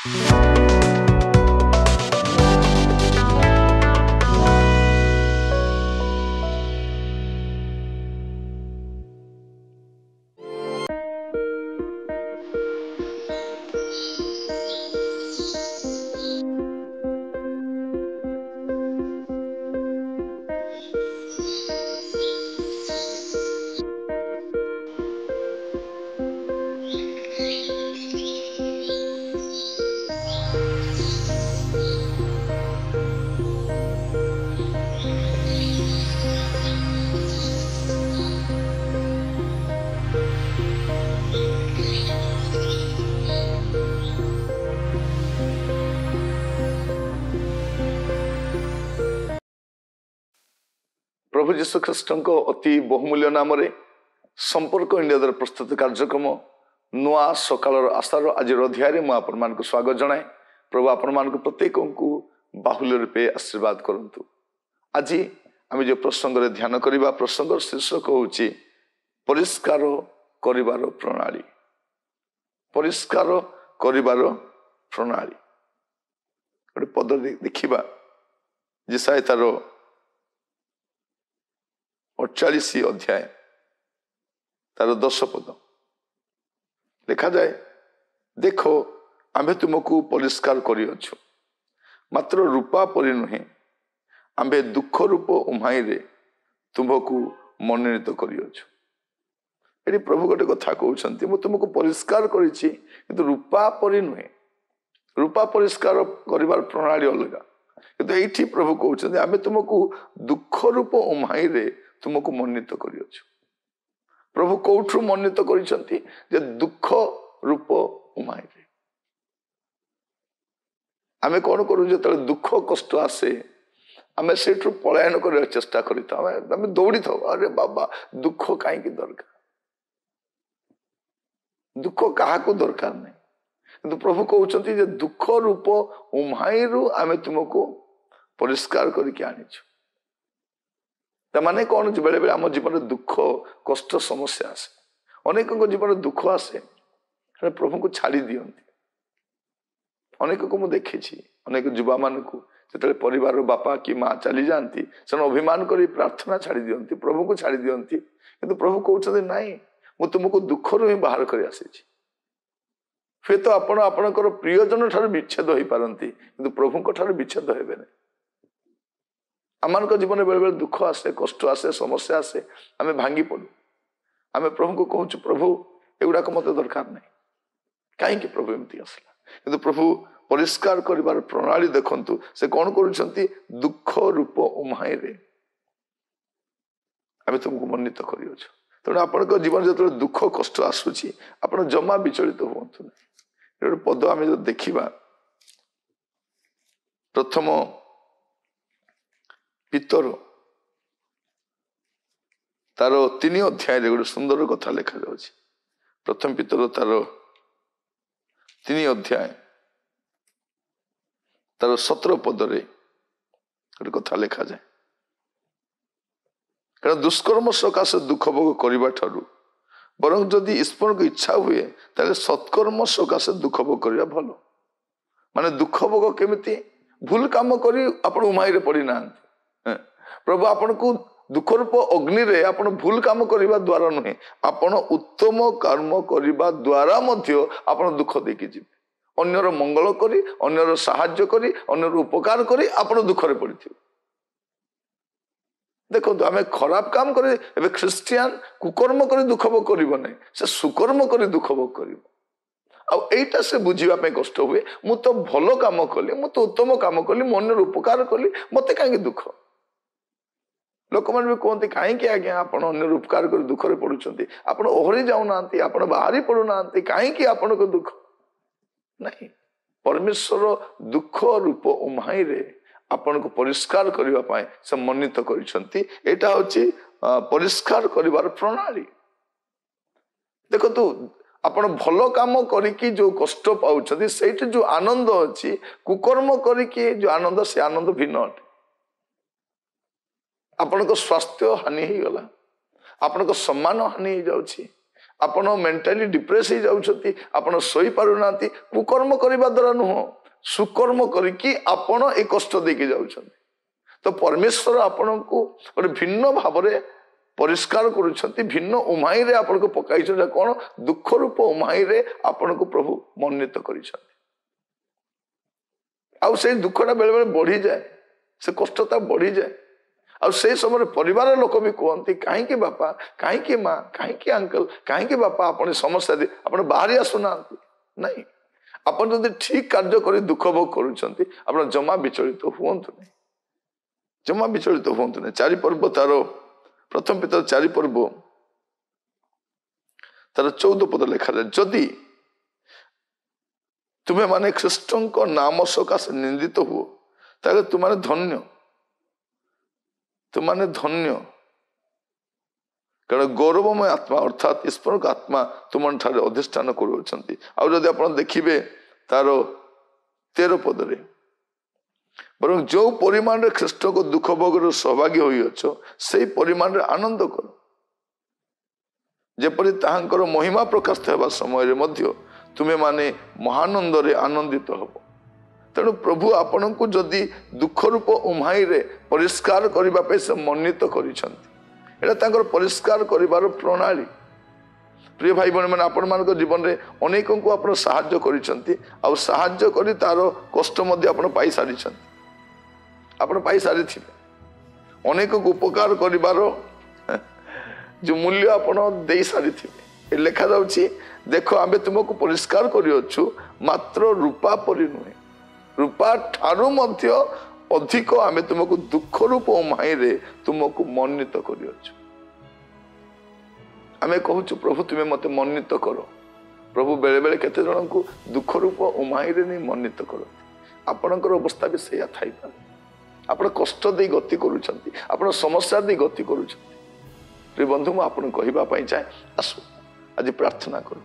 प्रभु जीशु ख्रीष्ट अति बहुमूल्य नाम संपर्क इंडिया द्वारा प्रस्तुत कार्यक्रम नुआ सकाल आशार आज अध्याय मुझे स्वागत जनाए। प्रभु आपण प्रत्येक को बाहुल्य रूपे आशीर्वाद करंतु। आज आम जो प्रसंग ध्यान करवा प्रसंग शीर्षक हूँ परिष्कार करिवार प्रणाली। परिष्कार करिवार प्रणाली गोटे पद देखा जेसाय तार 48 अध्याय तार 10 पद लिखा जाए, देखो आम्भे तुमको परिष्कार करिअछु, मात्र रूपा परि नुहे, आम्भे दुख रूप उम्हाई रे तुमको मनोनीत करिअछु। एटी प्रभु गोटे कथा कहउछन्ति, मु तुमको परिष्कार करिछि किंतु रूपा परि नुहे। रूपा परिष्कार करिवार प्रणाली अलग, किंतु एठी प्रभु कहउछन्ति आम्भे तुमको दुख रूप उम्हाई रे तुमको मनोनीत करिअछु। प्रभु कौठु मनोनीत करिसंति जे दुख रूप उम्हाई रे। आमे कोन करू जे दुख कष्ट आसे आमे सेठु पलायन कर चेष्टा करिता, आमे दौड़ी था, अरे बाबा दुख काहे की दरकार, दुख काहा को दरकार नहीं। किंतु प्रभु कहउछन्ति जे दुख रूप उम्हाई रु आमे तुमको परिष्कार करके आनिछु। माने कौन बेले बेले आम जीवन दुख कष्ट समस्या आसे, अनेक जीवन दुख आसे, प्रभु को छाड़ी दियंती। अनेक को मुझे देखी, अनेक युवा मान को जो परिवार बापा कि माँ चली जाती से अभिमान कर प्रार्थना छाड़ी दियंती, प्रभु को छाड़ी दियंती। किंतु प्रभु कहते नाई मु तुमको दुख रू ही बाहर कर आसी। फिर तो आपणकर प्रियजन ठार विच्छेद हो पारती, किंतु प्रभु ठार विच्छेद हेबे नहीं। आम जीवन बेले बेले दुख आसे, कष्ट आसे, समस्या आसे, आम भांगी पड़ू। आम प्रभु को कहूँ, प्रभु एगुड़ाक मत दरकार नहीं, कहीं प्रभु एमती आसला। किंतु प्रभु परिष्कार करिवार प्रणाली देखंतु, से कौन करुछंती, दुख रूप उम्हाई रे आम तुमको मनोनीत करिअछु। तेणु आपण जीवन जो दुख कष्ट आसूची आप जमा विचलित हूँ नहीं। पद आम जो देखा प्रथम पितर तार 3 अध्याय गोटे सुंदर कथा लिखा जाउछि। प्रथम पितर तार 3 अध्याय तार 17 पदरे गोटे कथा लिखा जाए, कारण दुष्कर्म सकाशे दुख भोग करबा ठारू बरं जदि ईश्वर को इच्छा हुए ताले सत्कर्म सकाशे दुख भोग करबा भलो। माने दुख भोग केमिति, भूल काम करी आपण उमाई रे पड़ी नांती। प्रभु आपण को दुख रूप अग्नि रे आपण भूल काम करबा द्वारा नुहे, आपण उत्तम कर्म करबा द्वारा मध्य आपण दुख देखि जिवे। अन्यर मंगल करी, अन्यर सहाय्य करी, अन्यर उपकार करी आपण दुख रे पड़िथिबे। देखो आम खराब काम करे एबे ख्रिस्टियान कुकर्म करी दुख भोग करिवो नहीं, से सुकर्म करी दुख भोग करिवो। आ एटा से बुझिबा पे कष्ट हुए, मु तो भलो काम कली, मु तो उत्तम काम कली, अन्यर उपकार कली, मते काहे दुख। लोक मैंने भी कहते कहीं आज्ञा आप उपकार कर दुख रे पड़ुछंती, आपण ओहरी जाऊना, आपण बाहरी पड़ुना, कहीं आपण को दुख नहीं। परमेश्वर दुख रूप उम्हाई रे आपण को परिष्कार करबा पाए से मनोनीत करिसंती। एटा होची परिष्कार करिवार प्रणाली। देखो तो आपण भलो काम करिकी जो कष्ट पाउछंती, सेठी जो आनंद अछि, कुकर्म करिकी जो आनंद, से आनंद भिन्न अटे। आपण को स्वास्थ्य हानि ही गला, आपण को सम्मान हानि हो जाउछि, ଆପଣ ମେଣ୍ଟାଲି ଡିପ୍ରେସ ହେଇଯାଉଛନ୍ତି, ଆପଣ ଶୋଇପାରୁନାହାନ୍ତି। କୁକର୍ମ କରିବା ଦ୍ୱାରା ନୁହଁ, ସୁକର୍ମ କରିକି ଆପଣ ଏ କଷ୍ଟ ଦେଇକି ଯାଉଛନ୍ତି। ତ ପରମେଶ୍ୱର ଆପଣଙ୍କୁ ଗୋଟେ ଭିନ୍ନ ଭାବରେ ପରିଷ୍କାର କରୁଛନ୍ତି, ଭିନ୍ନ ଉମାଇରେ ଆପଣଙ୍କୁ ପକାଇଛନ୍ତି। କଣ? ଦୁଃଖ ରୂପ ଉମାଇରେ ଆପଣଙ୍କୁ ପ୍ରଭୁ ମନୋନୀତ କରିଛନ୍ତି। ଆଉ ସେଇ ଦୁଃଖଟା ବେଳେ ବେଳେ ବଢିଯାଏ, ସେ କଷ୍ଟଟା ବଢିଯାଏ। ଆଉ ସେଇ ସମୟରେ ପରିବାର ଲୋକ ବି କୁହନ୍ତି, କାହିଁକି ବାପା, କାହିଁକି ମା, କାହିଁକି ଅଙ୍କଲ, କାହିଁକି ବାପା ଆପଣ ସମସ୍ୟା ଦେଇ ଆପଣ ବାହାରି ଆସୁନାହାନ୍ତି? ନାଇଁ, ଆପଣ ଯଦି ଠିକ କାର୍ଯ୍ୟ କରି ଦୁଃଖ ଭୋଗ କରୁଛନ୍ତି, ଆପଣ ଜମା ବିଚଳିତ ହୁଅନ୍ତୁ ନାହିଁ, ଜମା ବିଚଳିତ ହୁଅନ୍ତୁ ନାହିଁ। 4 ପର୍ବ ତାର ପ୍ରଥମ ପିତର 4 ପର୍ବ ତାର 14 ପଦ ଲେଖାଯାଏ, ଯଦି ତୁମେ ମାନେ ଖ୍ରୀଷ୍ଟଙ୍କ ନାମ ସକାଶେ ନିନ୍ଦିତ ହୁଅ, ତାହେଲେ ତୁମାନେ ଧନ୍ୟ, ତୁମାନେ ଧନ୍ୟ, କାରଣ ଗୌରବମୟ ଆତ୍ମା ଅର୍ଥାତ୍ ଈଶ୍ୱରଙ୍କ ଆତ୍ମା ତୁମଠାରେ ଅଧିଷ୍ଠାନ କରୁଅଛନ୍ତି। ଆଉ ଯଦି ଆପଣ ଦେଖିବେ ତାର 13 ପଦରେ, ବରଂ ଯୋଉ ପରିମାଣରେ ଖ୍ରୀଷ୍ଟଙ୍କ ଦୁଃଖ ଭୋଗରେ ସହଭାଗୀ ହୋଇଅଛ, ସେଇ ପରିମାଣରେ ଆନନ୍ଦ କର, ଯେପରି ତାହାଙ୍କର ମହିମା ପ୍ରକାଶ ହେବା ସମୟରେ ମଧ୍ୟ ତୁମେ ମାନେ ମହାନନ୍ଦରେ ଆନନ୍ଦିତ ହବ। ତେଣୁ ପ୍ରଭୁ ଆପଣଙ୍କୁ ଯଦି ଦୁଃଖ ରୂପ ଉମ୍ମାଇରେ ପରିଷ୍କାର କରିବା ପାଇଁ ସେ ମନୋନୀତ କରିଛନ୍ତି, ଏଇଟା ତାଙ୍କର ପରିଷ୍କାର କରିବାର ପ୍ରଣାଳୀ। ପ୍ରିୟ ଭାଇ ଭଉଣୀ ମାନେ, ଆପଣମାନଙ୍କ ଜୀବନରେ ଅନେକଙ୍କୁ ଆପଣ ସାହାଯ୍ୟ କରିଛନ୍ତି, ଆଉ ସାହାଯ୍ୟ କରି ତାର କଷ୍ଟ ମଧ୍ୟ ଆପଣ ପାଇସାରିଛନ୍ତି, ଆପଣ ପାଇସାରିଥିବେ। ଅନେକଙ୍କୁ ଉପକାର କରିବାର ଯୋଉ ମୂଲ୍ୟ ଆପଣ ଦେଇ ସାରିଥିବେ। ଏ ଲେଖାଯାଉଛି, ଦେଖ ଆମେ ତୁମକୁ ପରିଷ୍କାର କରିଅଛୁ, ମାତ୍ର ରୂପା ପରି ନୁହେଁ, ରୂପା ଠାରୁ ମଧ୍ୟ ଅଧିକ ଆମେ ତୁମକୁ ଦୁଃଖ ରୂପ ଉମ୍ମାଇରେ ତୁମକୁ ମନୋନୀତ କରିଅଛୁ। ଆମେ କହୁଛୁ, ପ୍ରଭୁ ତୁମେ ମତେ ମନୋନୀତ କର। ପ୍ରଭୁ ବେଳେ ବେଳେ କେତେ ଜଣଙ୍କୁ ଦୁଃଖ ରୂପ ଉମ୍ମାଇରେ ନେଇ ମନୋନୀତ କରନ୍ତି। ଆପଣଙ୍କର ଅବସ୍ଥା ବି ସେଇଆ ଥାଇପାରେ। ଆପଣ କଷ୍ଟ ଦେଇ ଗତି କରୁଛନ୍ତି, ଆପଣ ସମସ୍ୟା ଦେଇ ଗତି କରୁଛନ୍ତି। ପ୍ରିୟ ବନ୍ଧୁ, ମୁଁ ଆପଣଙ୍କୁ କହିବା ପାଇଁ ଚାହେଁ, ଆସୁ ଆଜି ପ୍ରାର୍ଥନା କରୁ,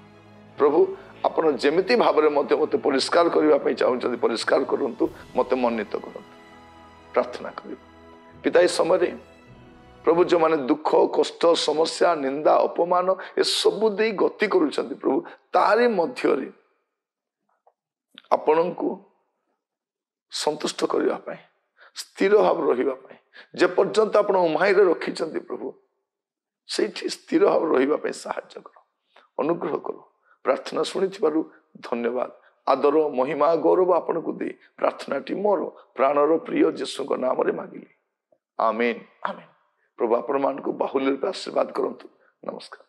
ପ୍ରଭୁ ଆପଣ ଯେମିତି ଭାବରେ ମଧ୍ୟ ମୋତେ ପରିଷ୍କାର କରିବା ପାଇଁ ଚାହୁଁଛନ୍ତି, ପରିଷ୍କାର କରନ୍ତୁ, ମୋତେ ମନୋନୀତ କରନ୍ତୁ। ପ୍ରାର୍ଥନା କରିବ। ପିତା, ଏ ସମୟରେ ପ୍ରଭୁ ଯେଉଁମାନେ ଦୁଃଖ, କଷ୍ଟ, ସମସ୍ୟା, ନିନ୍ଦା, ଅପମାନ ଏସବୁ ଦେଇ ଗତି କରୁଛନ୍ତି, ପ୍ରଭୁ ତାରି ମଧ୍ୟରେ ଆପଣଙ୍କୁ ସନ୍ତୁଷ୍ଟ କରିବା ପାଇଁ, ସ୍ଥିର ଭାବରେ ରହିବା ପାଇଁ, ଯେ ପର୍ଯ୍ୟନ୍ତ ଆପଣ ଉମ୍ମାଇରେ ରଖିଛନ୍ତି ପ୍ରଭୁ, ସେଇଠି ସ୍ଥିର ଭାବରେ ରହିବା ପାଇଁ ସାହାଯ୍ୟ କର, ଅନୁଗ୍ରହ କର। ପ୍ରାର୍ଥନା ଶୁଣିଥିବାରୁ ଧନ୍ୟବାଦ। ଆଦର, ମହିମା, ଗୌରବ ଆପଣଙ୍କୁ ଦେଇ ପ୍ରାର୍ଥନାଟି ମୋର ପ୍ରାଣର ପ୍ରିୟ ଯୀଶୁଙ୍କ ନାମରେ ମାଗିଲି, ଆମେନ୍, ଆମେନ୍। ପ୍ରଭୁ ଆପଣମାନଙ୍କୁ ବାହୁଲ୍ୟ ରୂପେ ଆଶୀର୍ବାଦ କରନ୍ତୁ। ନମସ୍କାର।